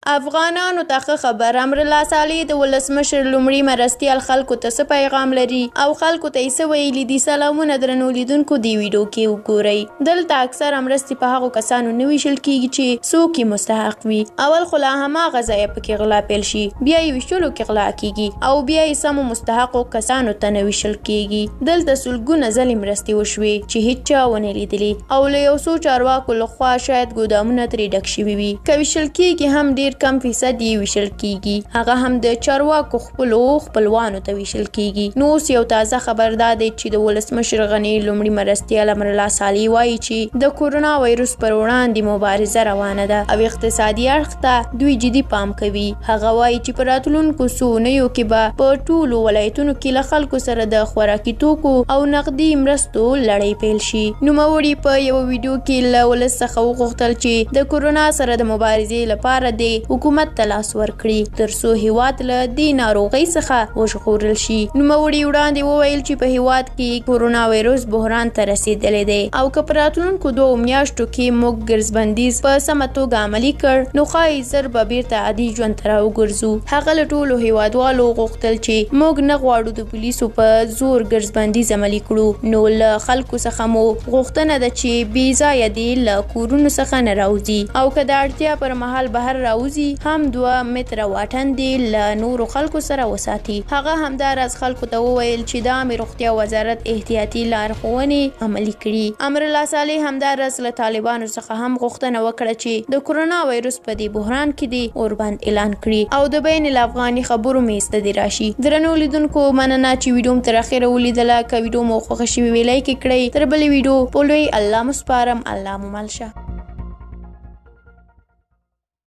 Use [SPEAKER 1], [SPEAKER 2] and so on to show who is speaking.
[SPEAKER 1] افغانانو ته خبر امرالله صالح د ولسمشر لومړي مرستیال خلکو ته څه پیغام لري او خلکو ته یې څه ویلي دي. سلامونه درنو لیدونکو، دې ویډیو کې وګورئ. دلته اکثره مرستې په هغو کسانو نه ویشل کیږي چې څوک یې مستحق وي. اول خو لا هماغه ځایه پکې غلا پیل شي، بیا یې ویشلو کې غلا کیږي او بیا یې سمو مستحقو کسانو ته نه ویشل کیږي. دلته سلګونه ځلې مرستې وشوې چې هیڅ چا ونه لیدلې او له یو څو چارواکو لخوا شاید ګودامونه ترې ډک شوي وي. که ویشل کیږي هم ډېر کم فیصد یې ویشل کیږي، هغه هم د چارواکو خپلو خپلوانو ته ویشل کیږي. نو اوس یو تازه خبر دا دی چې د ولسمشر غني لومړي مرستیال امرالله صالح وایي چې د کورونا وایرس پر وړاندې مبارزه روانه ده او اقتصادي اړخ ته دوی جدي پام کوي. هغه وایي چې په راتلونکو څو اونیو کې به په ټولو ولایتونو کې له خلکو سره د خوراکي توکو او نقدي مرستو لړۍ پیل شي. نوموړي په یو ویډیو کې له ولس څخه وغوښتل چې د کورونا سره د مبارزې لپاره د حکومت ته لاس ورکړي ترڅو هیواد له دې ناروغۍ څخه وژغورل شي. نوموړي وړاندې وویل چې په هیواد کې کورونا وایرس بحران ته رسېدلی دی او که په راتلونکو 2 میاشتو کې موږ ګرځبندیز په سمه توګه عملي کړ نو ښایي ژر به بیرته عادي ژوند ته راوګرځو. هغه له ټولو هیوادوالو غوښتل چې موږ نه غواړو د پولیسو په زور ګرځبندیز عملي کړو. نو له خلکو څخه مو غوښتنه ده چې بې ځایه دې له کورونو څخه نه راوځي او که د اړتیا پر مهال بهر راوځي هم 2 متره واټن دې له نورو خلکو سره وساتي. هغه همداراز خلکو ته وویل چې د عامې روغتیا وزارت احتیاطي لارښوونې عملي کړي. امرالله صالح همداراز له طالبانو څخه هم غوښتنه وکړه چې د کورونا وایرس په دې بحران کې دې اوربند اعلان کړي او د بین الافغاني خبرو میز ته دې راشي. درنو لیدونکو، مننه چې ویډیو مو تر اخره ولیدله. که ویډیو مو خوښه شوې وی لایک یې کړئ. تر بلې ویډیو په لوی الله مو سپارم. الله مو مل شه.